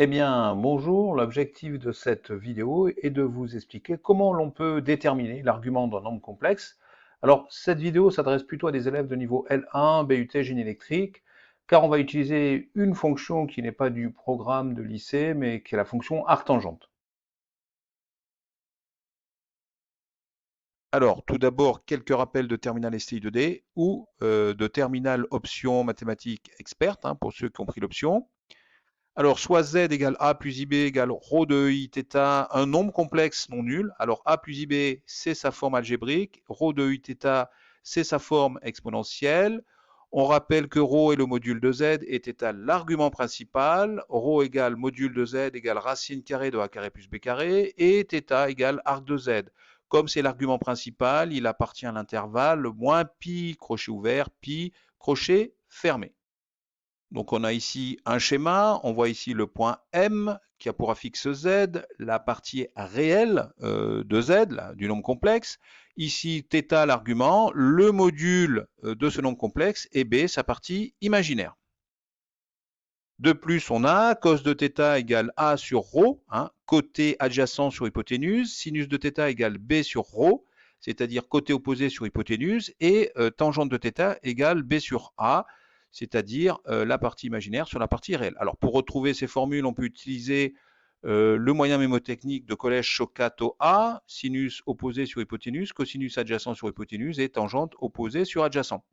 Eh bien, bonjour, l'objectif de cette vidéo est de vous expliquer comment l'on peut déterminer l'argument d'un nombre complexe. Alors, cette vidéo s'adresse plutôt à des élèves de niveau L1, BUT, génie électrique, car on va utiliser une fonction qui n'est pas du programme de lycée, mais qui est la fonction arctangente. Alors, tout d'abord, quelques rappels de terminal STI2D ou de terminal option mathématiques experte, pour ceux qui ont pris l'option. Alors, soit Z égale A plus IB égale ρ de I θ, un nombre complexe non nul. Alors, A plus IB, c'est sa forme algébrique. Ρ de I θ, c'est sa forme exponentielle. On rappelle que ρ est le module de Z et θ l'argument principal. Ρ égale module de Z égale racine carrée de A carré plus B carré et θ égale arc de Z. Comme c'est l'argument principal, il appartient à l'intervalle moins pi crochet ouvert, pi crochet fermé. Donc on a ici un schéma, on voit ici le point M qui a pour affixe Z, la partie réelle de Z, là, du nombre complexe. Ici θ l'argument, le module de ce nombre complexe et B sa partie imaginaire. De plus, on a cos de θ égale A sur ρ, côté adjacent sur hypoténuse, sinus de θ égale B sur ρ, c'est-à-dire côté opposé sur hypoténuse, et tangente de θ égale B sur A, c'est-à-dire la partie imaginaire sur la partie réelle. Alors pour retrouver ces formules, on peut utiliser le moyen mémotechnique de collège Chocato A, sinus opposé sur hypoténuse, cosinus adjacent sur hypoténuse et tangente opposée sur adjacent.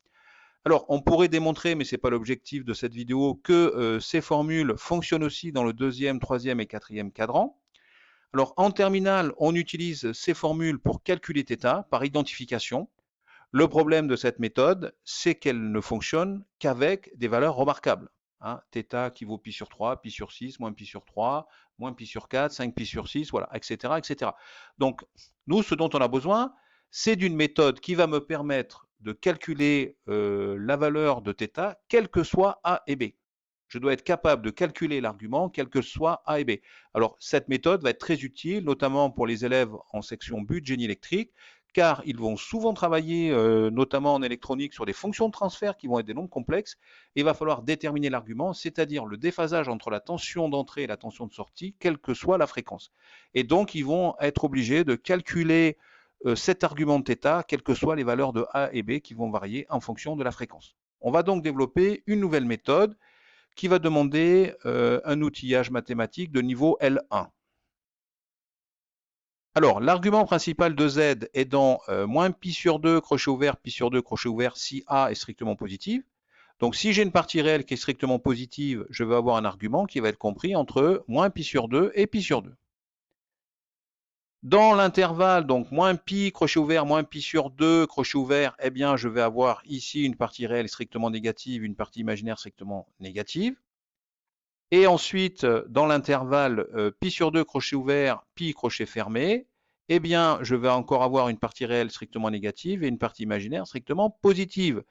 Alors, on pourrait démontrer, mais ce n'est pas l'objectif de cette vidéo, que ces formules fonctionnent aussi dans le deuxième, troisième et quatrième cadran. Alors, en terminale, on utilise ces formules pour calculer θ par identification. Le problème de cette méthode, c'est qu'elle ne fonctionne qu'avec des valeurs remarquables. Θ qui vaut pi sur 3, pi sur 6, moins pi sur 3, moins pi sur 4, 5 pi sur 6, voilà, etc., etc. Donc, nous, ce dont on a besoin, c'est d'une méthode qui va me permettre de calculer la valeur de θ, quel que soit A et B. Je dois être capable de calculer l'argument, quel que soit A et B. Alors, cette méthode va être très utile, notamment pour les élèves en section BUT génie électrique, car ils vont souvent travailler, notamment en électronique, sur des fonctions de transfert qui vont être des nombres complexes, et il va falloir déterminer l'argument, c'est-à-dire le déphasage entre la tension d'entrée et la tension de sortie, quelle que soit la fréquence. Et donc, ils vont être obligés de calculer cet argument de θ, quelles que soient les valeurs de A et B qui vont varier en fonction de la fréquence. On va donc développer une nouvelle méthode qui va demander un outillage mathématique de niveau L1. Alors, l'argument principal de Z est dans moins pi sur 2, crochet ouvert, pi sur 2, crochet ouvert, si A est strictement positive. Donc, si j'ai une partie réelle qui est strictement positive, je vais avoir un argument qui va être compris entre moins pi sur 2 et pi sur 2. Dans l'intervalle, donc moins pi, crochet ouvert, moins pi sur 2, crochet ouvert, eh bien, je vais avoir ici une partie réelle strictement négative, une partie imaginaire strictement négative. Et ensuite, dans l'intervalle pi sur 2, crochet ouvert, pi, crochet fermé, eh bien, je vais encore avoir une partie réelle strictement négative et une partie imaginaire strictement positive.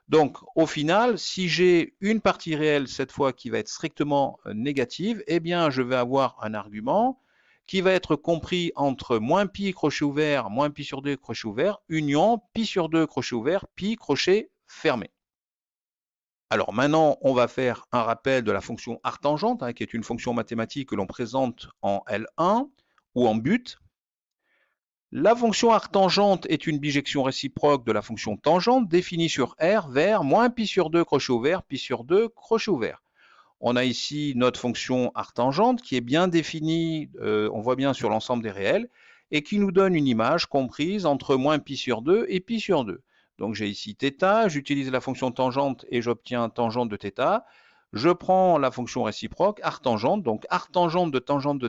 Donc, au final, si j'ai une partie réelle cette fois qui va être strictement négative, eh bien, je vais avoir un argument qui va être compris entre moins pi, crochet ouvert, moins pi sur 2, crochet ouvert, union pi sur 2, crochet ouvert, pi, crochet fermé. Alors maintenant, on va faire un rappel de la fonction arctangente, qui est une fonction mathématique que l'on présente en L1 ou en but. La fonction arctangente est une bijection réciproque de la fonction tangente définie sur R vers moins pi sur 2 crochet ouvert, pi sur 2 crochet ouvert. On a ici notre fonction arctangente qui est bien définie, on voit bien sur l'ensemble des réels, et qui nous donne une image comprise entre moins pi sur 2 et pi sur 2. Donc j'ai ici θ, j'utilise la fonction tangente et j'obtiens tangente de θ. Je prends la fonction réciproque, arctangente, donc arctangente de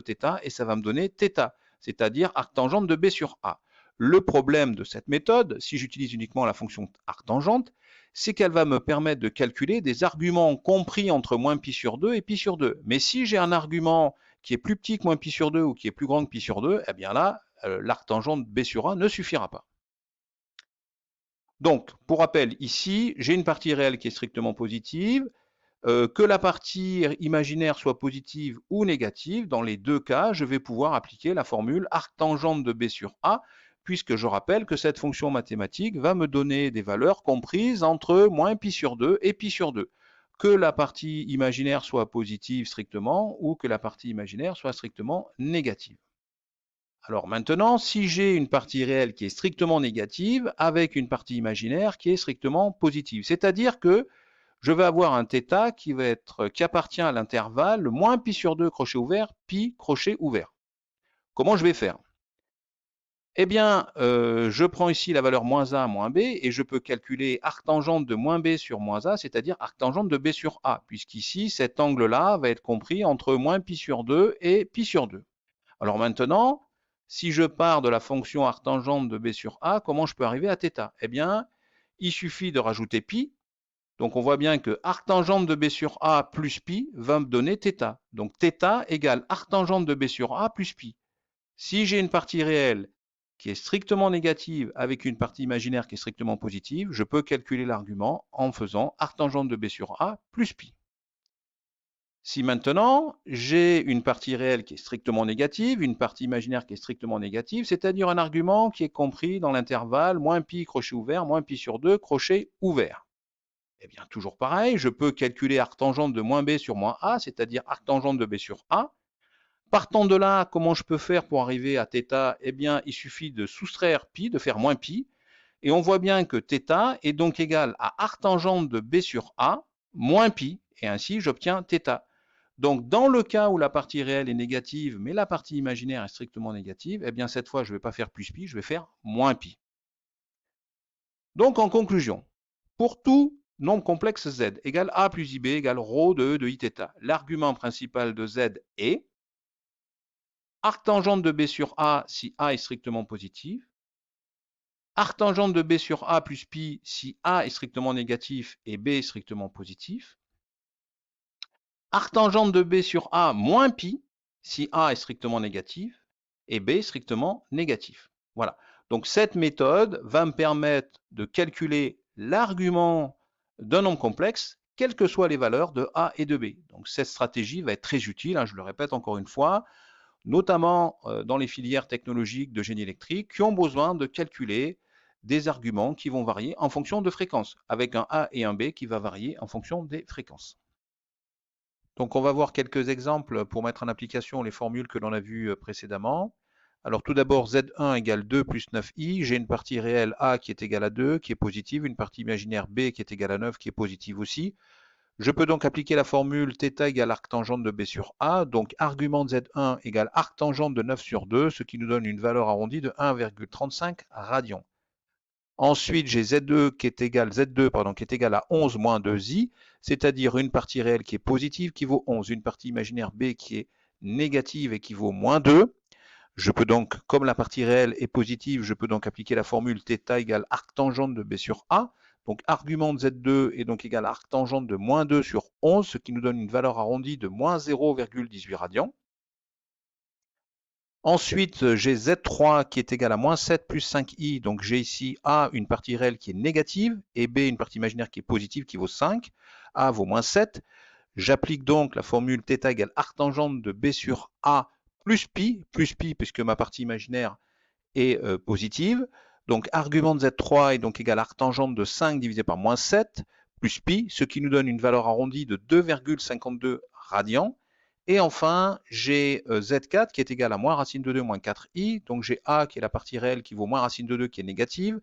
θ, et ça va me donner θ, c'est-à-dire arctangente de B sur A. Le problème de cette méthode, si j'utilise uniquement la fonction arctangente, c'est qu'elle va me permettre de calculer des arguments compris entre moins pi sur 2 et pi sur 2. Mais si j'ai un argument qui est plus petit que moins pi sur 2 ou qui est plus grand que pi sur 2, eh bien là, l'arctangente B sur A ne suffira pas. Donc, pour rappel, ici, j'ai une partie réelle qui est strictement positive, que la partie imaginaire soit positive ou négative, dans les deux cas, je vais pouvoir appliquer la formule arctangente de B sur A, puisque je rappelle que cette fonction mathématique va me donner des valeurs comprises entre moins pi sur 2 et pi sur 2. que la partie imaginaire soit positive strictement ou que la partie imaginaire soit strictement négative. Alors maintenant, si j'ai une partie réelle qui est strictement négative avec une partie imaginaire qui est strictement positive, c'est-à-dire que je vais avoir un θ qui appartient à l'intervalle moins pi sur 2 crochet ouvert, pi crochet ouvert. Comment je vais faire? Eh bien, je prends ici la valeur moins a moins b et je peux calculer arctangente de moins b sur moins a, c'est-à-dire arctangente de b sur a, puisqu'ici, cet angle-là va être compris entre moins pi sur 2 et pi sur 2. Alors maintenant, si je pars de la fonction arctangente de b sur a, comment je peux arriver à θ? Eh bien, il suffit de rajouter pi. Donc on voit bien que arctangente de b sur a plus pi va me donner θ. Donc θ égale arctangente de b sur a plus pi. Si j'ai une partie réelle qui est strictement négative avec une partie imaginaire qui est strictement positive, je peux calculer l'argument en faisant arctangente de b sur a plus pi. Si maintenant j'ai une partie réelle qui est strictement négative, une partie imaginaire qui est strictement négative, c'est-à-dire un argument qui est compris dans l'intervalle moins pi crochet ouvert, moins pi sur 2 crochet ouvert. Eh bien, toujours pareil, je peux calculer arctangente de moins b sur moins a, c'est-à-dire arctangente de b sur a. Partant de là, comment je peux faire pour arriver à θ? Eh bien, il suffit de soustraire pi, de faire moins pi, et on voit bien que θ est donc égal à arctangente de b sur a moins pi, et ainsi j'obtiens θ. Donc, dans le cas où la partie réelle est négative, mais la partie imaginaire est strictement négative, eh bien, cette fois, je ne vais pas faire plus pi, je vais faire moins pi. Donc, en conclusion, pour tout nombre complexe z égale a plus ib égale ρ de e de iθ, l'argument principal de z est arctangente de b sur a si a est strictement positif, arctangente de b sur a plus pi si a est strictement négatif et b est strictement positif, arctangente de b sur a moins pi si a est strictement négatif et b est strictement négatif. Voilà. Donc cette méthode va me permettre de calculer l'argument d'un nombre complexe, quelles que soient les valeurs de a et de b. Donc cette stratégie va être très utile, je le répète encore une fois, notamment dans les filières technologiques de génie électrique qui ont besoin de calculer des arguments qui vont varier en fonction de fréquences, avec un a et un b qui va varier en fonction des fréquences. Donc on va voir quelques exemples pour mettre en application les formules que l'on a vues précédemment. Alors tout d'abord, Z1 égale 2 plus 9i. J'ai une partie réelle A qui est égale à 2, qui est positive, une partie imaginaire B qui est égale à 9, qui est positive aussi. Je peux donc appliquer la formule θ égale arctangente de B sur A. Donc argument de Z1 égale arctangente de 9 sur 2, ce qui nous donne une valeur arrondie de 1,35 radians. Ensuite, j'ai Z2 qui est égal, qui est égal à 11 moins 2i, c'est-à-dire une partie réelle qui est positive qui vaut 11, une partie imaginaire B qui est négative et qui vaut moins 2. Je peux donc, comme la partie réelle est positive, je peux donc appliquer la formule θ égale arctangente de B sur A. Donc argument de Z2 est donc égal à arctangente de moins 2 sur 11, ce qui nous donne une valeur arrondie de moins 0,18 radians. Ensuite, j'ai Z3 qui est égal à moins 7 plus 5i, donc j'ai ici A, une partie réelle qui est négative, et B, une partie imaginaire qui est positive, qui vaut 5. A vaut moins 7. J'applique donc la formule θ égale arctangente de B sur A plus pi puisque ma partie imaginaire est positive. Donc argument de Z3 est donc égal à arctangente de 5 divisé par moins 7 plus pi, ce qui nous donne une valeur arrondie de 2,52 radians. Et enfin, j'ai Z4 qui est égal à moins racine de 2 moins 4i. Donc j'ai A qui est la partie réelle qui vaut moins racine de 2 qui est négative.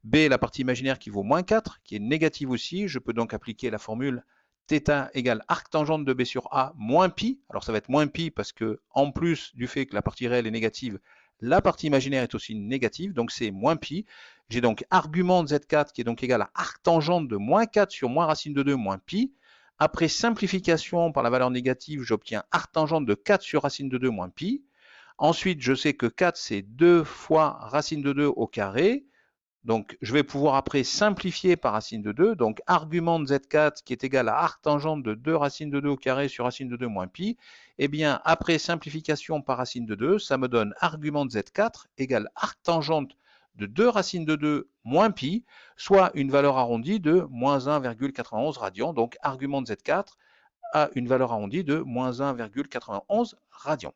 B, la partie imaginaire qui vaut moins 4 qui est négative aussi. Je peux donc appliquer la formule θ égale arctangente de B sur A moins pi. Alors ça va être moins pi parce que en plus du fait que la partie réelle est négative, la partie imaginaire est aussi négative. Donc c'est moins pi. J'ai donc argument de Z4 qui est donc égal à arctangente de moins 4 sur moins racine de 2 moins pi. Après simplification par la valeur négative, j'obtiens arctangente de 4 sur racine de 2 moins pi. Ensuite, je sais que 4, c'est 2 fois racine de 2 au carré. Donc, je vais pouvoir après simplifier par racine de 2. Donc, argument de Z4 qui est égal à arctangente de 2 racine de 2 au carré sur racine de 2 moins pi. Eh bien, après simplification par racine de 2, ça me donne argument de Z4 égale arctangente de 2 racines de 2 moins pi, soit une valeur arrondie de moins 1,91 radians. Donc, argument de Z4 a une valeur arrondie de moins 1,91 radians.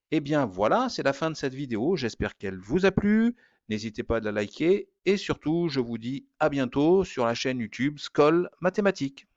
Eh bien voilà, c'est la fin de cette vidéo. J'espère qu'elle vous a plu. N'hésitez pas à la liker. Et surtout, je vous dis à bientôt sur la chaîne YouTube Skol Mathématiques.